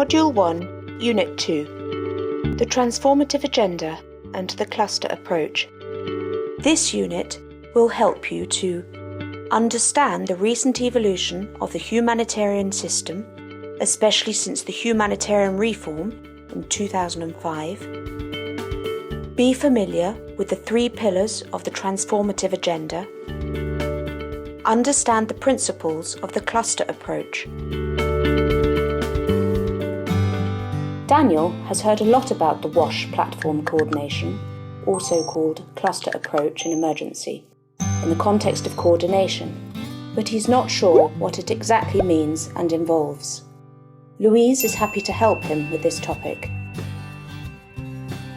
Module 1, Unit 2, The Transformative Agenda and the Cluster Approach. This unit will help you to understand the recent evolution of the humanitarian system, especially since the Humanitarian Reform in 2005, be familiar with the 3 pillars of the transformative agenda, understand the principles of the cluster approach. Daniel has heard a lot about the WASH platform coordination, also called cluster approach in emergency, in the context of coordination, but he's not sure what it exactly means and involves. Louise is happy to help him with this topic.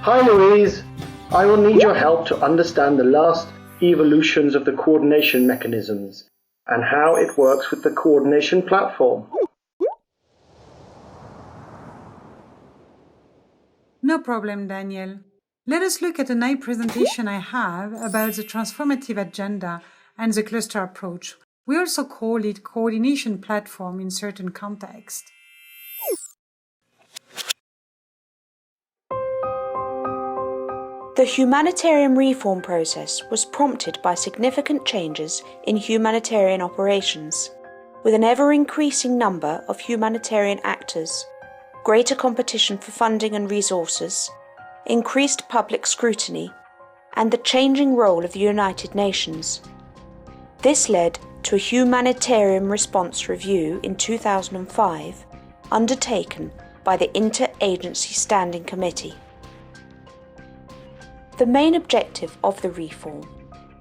Hi Louise, I will need your help to understand the last evolutions of the coordination mechanisms and how it works with the coordination platform. No problem, Daniel. Let us look at a nice presentation I have about the transformative agenda and the cluster approach. We also call it coordination platform in certain contexts. The humanitarian reform process was prompted by significant changes in humanitarian operations, with an ever-increasing number of humanitarian actors, greater competition for funding and resources, increased public scrutiny, and the changing role of the United Nations. This led to a humanitarian response review in 2005, undertaken by the Interagency Standing Committee. The main objective of the reform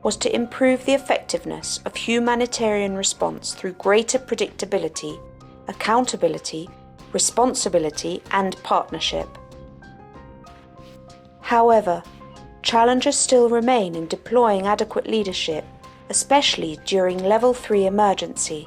was to improve the effectiveness of humanitarian response through greater predictability, accountability, responsibility, and partnership. However, challenges still remain in deploying adequate leadership, especially during Level 3 emergency,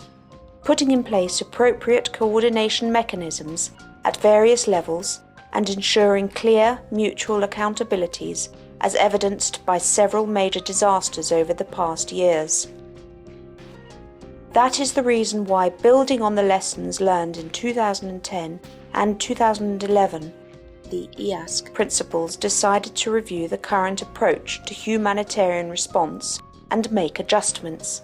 putting in place appropriate coordination mechanisms at various levels, and ensuring clear mutual accountabilities as evidenced by several major disasters over the past years. That is the reason why, building on the lessons learned in 2010 and 2011, the EASC principals decided to review the current approach to humanitarian response and make adjustments.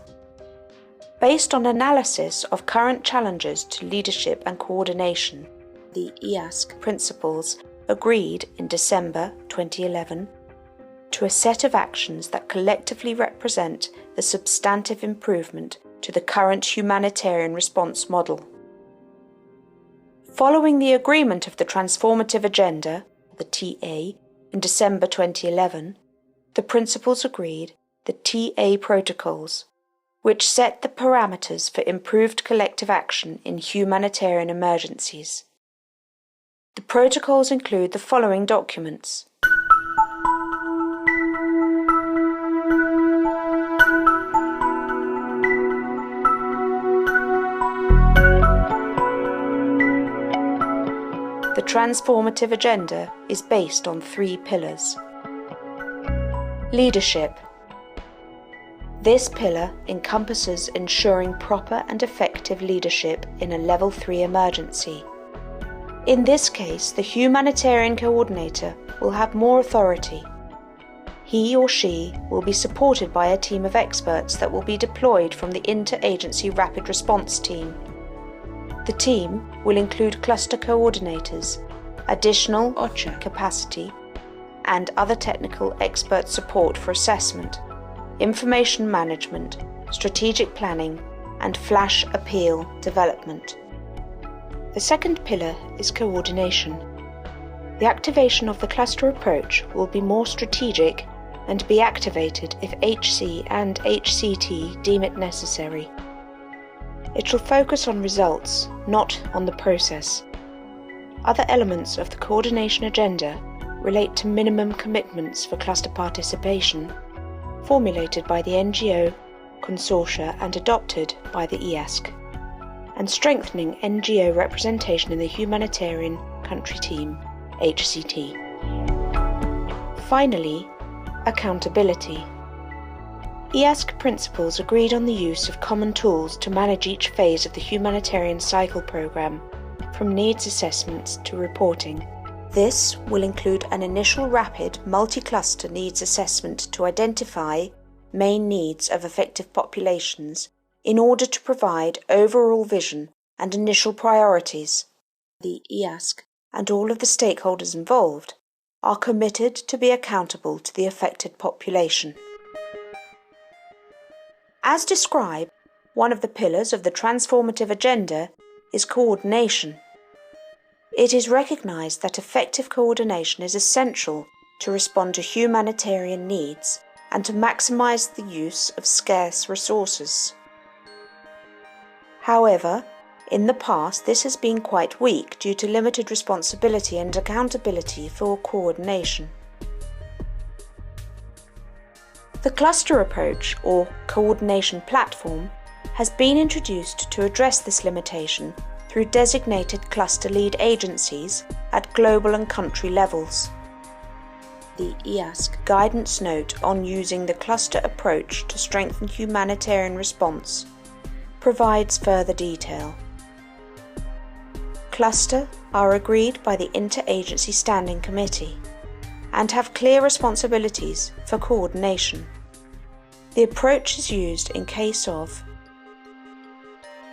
Based on analysis of current challenges to leadership and coordination, the EASC principals agreed in December 2011 to a set of actions that collectively represent the substantive improvement to the current humanitarian response model. Following the agreement of the Transformative Agenda, the TA, in December 2011, the principals agreed the TA protocols, which set the parameters for improved collective action in humanitarian emergencies. The protocols include the following documents: The transformative agenda is based on 3 pillars. Leadership. This pillar encompasses ensuring proper and effective leadership in a Level 3 emergency. In this case, the humanitarian coordinator will have more authority. He or she will be supported by a team of experts that will be deployed from the Interagency Rapid Response Team. The team will include cluster coordinators, additional OCHA capacity, and other technical expert support for assessment, information management, strategic planning, and flash appeal development. The second pillar is coordination. The activation of the cluster approach will be more strategic and be activated if HC and HCT deem it necessary. It shall focus on results, not on the process. Other elements of the coordination agenda relate to minimum commitments for cluster participation, formulated by the NGO, consortia, and adopted by the EASC, and strengthening NGO representation in the Humanitarian Country Team, HCT. Finally, accountability. EASC principals agreed on the use of common tools to manage each phase of the humanitarian cycle programme from needs assessments to reporting. This will include an initial rapid multi-cluster needs assessment to identify main needs of affected populations in order to provide overall vision and initial priorities. The EASC and all of the stakeholders involved are committed to be accountable to the affected population. As described, one of the pillars of the transformative agenda is coordination. It is recognised that effective coordination is essential to respond to humanitarian needs and to maximise the use of scarce resources. However, in the past this has been quite weak due to limited responsibility and accountability for coordination. The cluster approach, or coordination platform, has been introduced to address this limitation through designated cluster lead agencies at global and country levels. The EASC guidance note on using the cluster approach to strengthen humanitarian response provides further detail. Cluster are agreed by the Interagency Standing Committee and have clear responsibilities for coordination. The approach is used in case of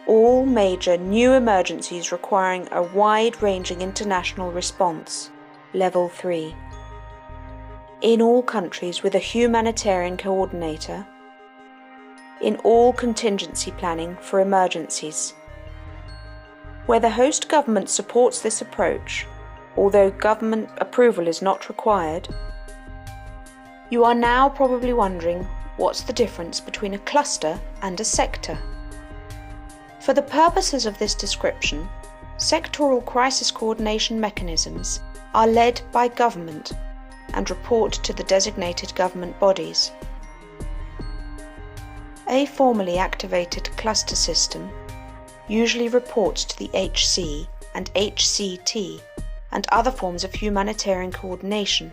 all major new emergencies requiring a wide-ranging international response, Level 3, in all countries with a humanitarian coordinator, in all contingency planning for emergencies. Where the host government supports this approach, although government approval is not required, you are now probably wondering what's the difference between a cluster and a sector. For the purposes of this description, sectoral crisis coordination mechanisms are led by government and report to the designated government bodies. A formally activated cluster system usually reports to the HC and HCT and other forms of humanitarian coordination.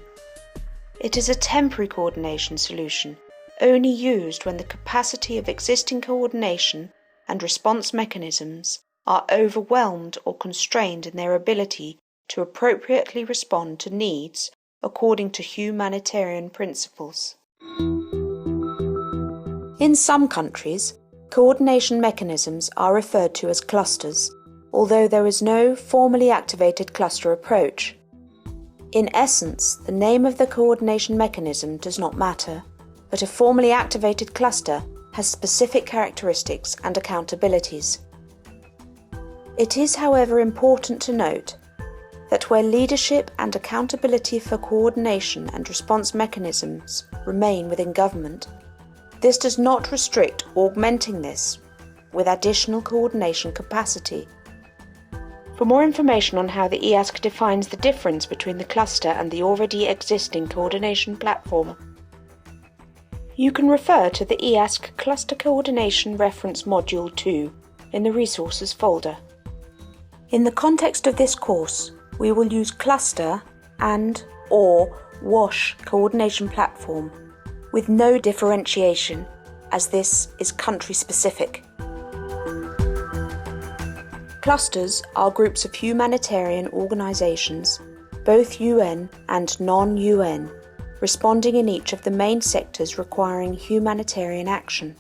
It is a temporary coordination solution, only used when the capacity of existing coordination and response mechanisms are overwhelmed or constrained in their ability to appropriately respond to needs according to humanitarian principles. In some countries, coordination mechanisms are referred to as clusters, although there is no formally activated cluster approach. In essence, the name of the coordination mechanism does not matter, but a formally activated cluster has specific characteristics and accountabilities. It is, however, important to note that where leadership and accountability for coordination and response mechanisms remain within government, this does not restrict augmenting this with additional coordination capacity. For more information on how the EASC defines the difference between the cluster and the already existing coordination platform, you can refer to the EASC Cluster Coordination Reference Module 2 in the Resources folder. In the context of this course, we will use cluster and/or WASH coordination platform with no differentiation, as this is country-specific. Clusters are groups of humanitarian organisations, both UN and non-UN, responding in each of the main sectors requiring humanitarian action.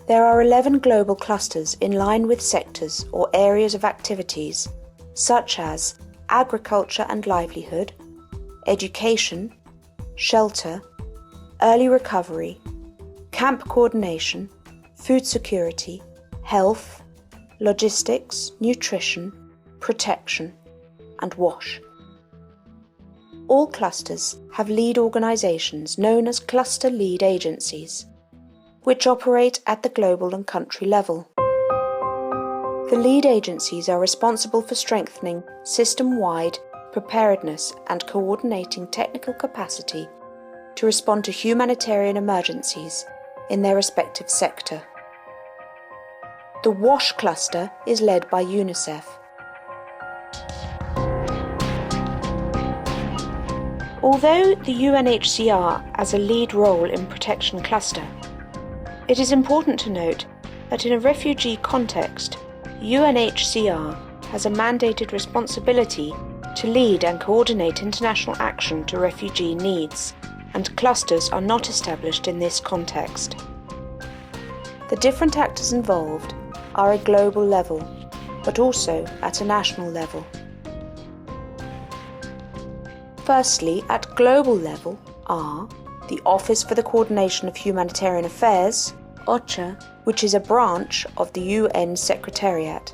There are 11 global clusters in line with sectors or areas of activities such as agriculture and livelihood, education, shelter, early recovery, camp coordination, food security, health, logistics, nutrition, protection, and WASH. All clusters have lead organisations known as cluster lead agencies, which operate at the global and country level. The lead agencies are responsible for strengthening system-wide preparedness and coordinating technical capacity to respond to humanitarian emergencies in their respective sector. The WASH cluster is led by UNICEF. Although the UNHCR has a lead role in Protection Cluster, it is important to note that in a refugee context, UNHCR has a mandated responsibility to lead and coordinate international action to refugee needs, and clusters are not established in this context. The different actors involved are at a global level, but also at a national level. Firstly, at global level are the Office for the Coordination of Humanitarian Affairs, OCHA, which is a branch of the UN Secretariat,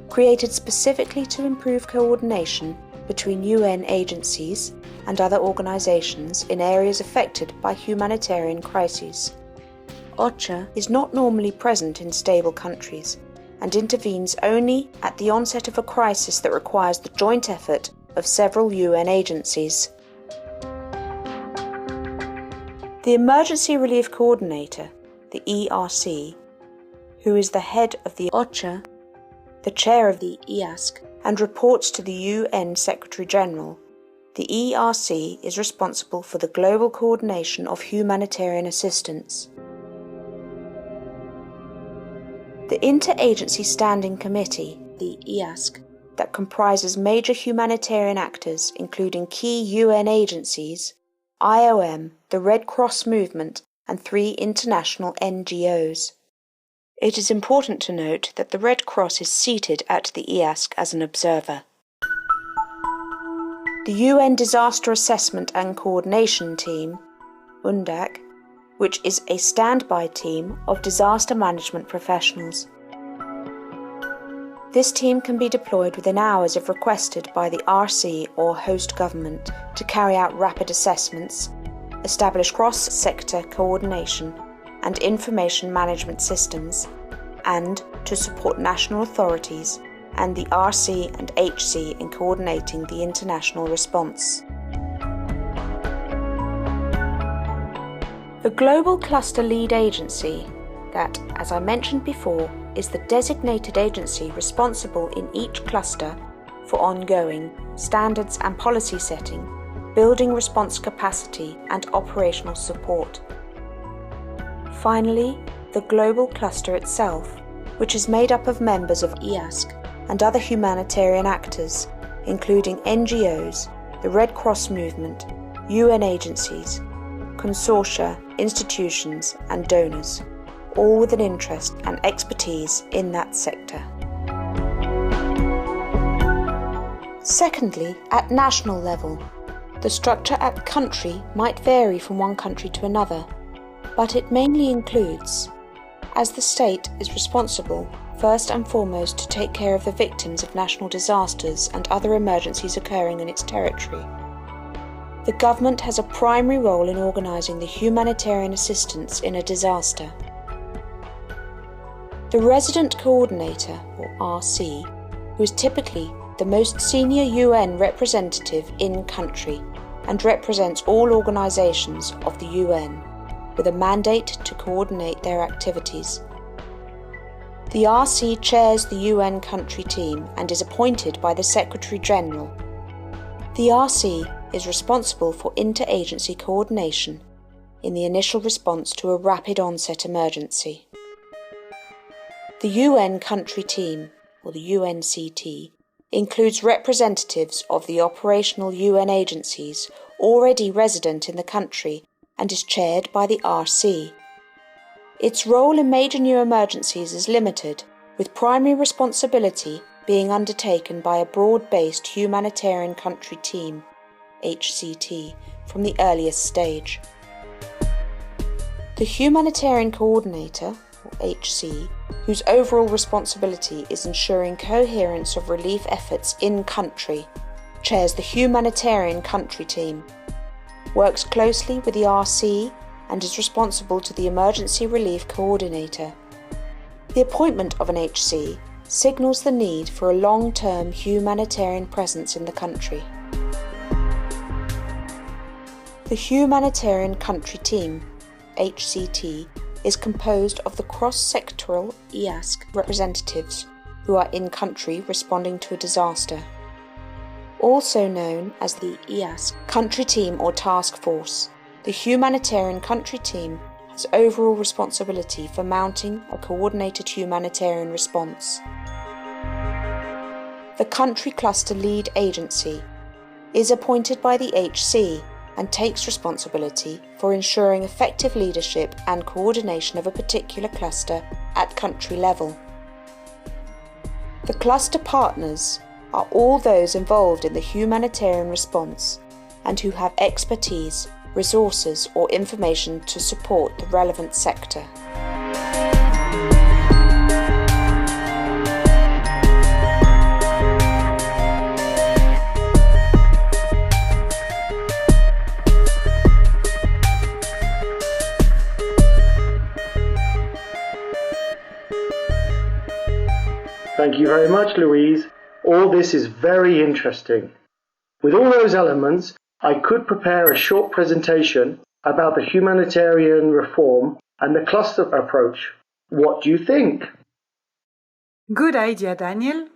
created specifically to improve coordination between UN agencies and other organizations in areas affected by humanitarian crises. OCHA is not normally present in stable countries and intervenes only at the onset of a crisis that requires the joint effort of several UN agencies. The Emergency Relief Coordinator, the ERC, who is the head of the OCHA, the chair of the EASC, and reports to the UN Secretary-General, the ERC is responsible for the global coordination of humanitarian assistance. The Interagency Standing Committee, the EASC, that comprises major humanitarian actors including key UN agencies, IOM, the Red Cross Movement, and 3 international NGOs. It is important to note that the Red Cross is seated at the EASC as an observer. The UN Disaster Assessment and Coordination Team, UNDAC, which is a standby team of disaster management professionals. This team can be deployed within hours if requested by the RC or host government to carry out rapid assessments, establish cross-sector coordination and information management systems, and to support national authorities and the RC and HC in coordinating the international response. The Global Cluster Lead Agency, that, as I mentioned before, is the designated agency responsible in each cluster for ongoing standards and policy setting, building response capacity and operational support. Finally, the global cluster itself, which is made up of members of EASC and other humanitarian actors, including NGOs, the Red Cross Movement, UN agencies, consortia, institutions and donors, all with an interest and expertise in that sector. Secondly, at national level, the structure at country might vary from one country to another, but it mainly includes, as the state is responsible first and foremost to take care of the victims of national disasters and other emergencies occurring in its territory. The government has a primary role in organising the humanitarian assistance in a disaster. The Resident Coordinator, or RC, who is typically the most senior UN representative in country and represents all organisations of the UN, with a mandate to coordinate their activities. The RC chairs the UN country team and is appointed by the Secretary-General. The RC is responsible for interagency coordination in the initial response to a rapid onset emergency. The UN country team, or the UNCT, includes representatives of the operational UN agencies already resident in the country and is chaired by the RC. Its role in major new emergencies is limited, with primary responsibility being undertaken by a broad-based humanitarian country team, HCT, from the earliest stage. The Humanitarian Coordinator, or HC, whose overall responsibility is ensuring coherence of relief efforts in country, chairs the Humanitarian Country Team, works closely with the RC and is responsible to the Emergency Relief Coordinator. The appointment of an HC signals the need for a long-term humanitarian presence in the country. The Humanitarian Country Team, HCT, is composed of the cross-sectoral EASC representatives who are in country responding to a disaster. Also known as the EASC Country Team or Task Force, the Humanitarian Country Team has overall responsibility for mounting a coordinated humanitarian response. The Country Cluster Lead Agency is appointed by the HC and takes responsibility for ensuring effective leadership and coordination of a particular cluster at country level. The cluster partners are all those involved in the humanitarian response and who have expertise, resources, or information to support the relevant sector. Thank you very much, Louise. All this is very interesting. With all those elements, I could prepare a short presentation about the humanitarian reform and the cluster approach. What do you think? Good idea, Daniel.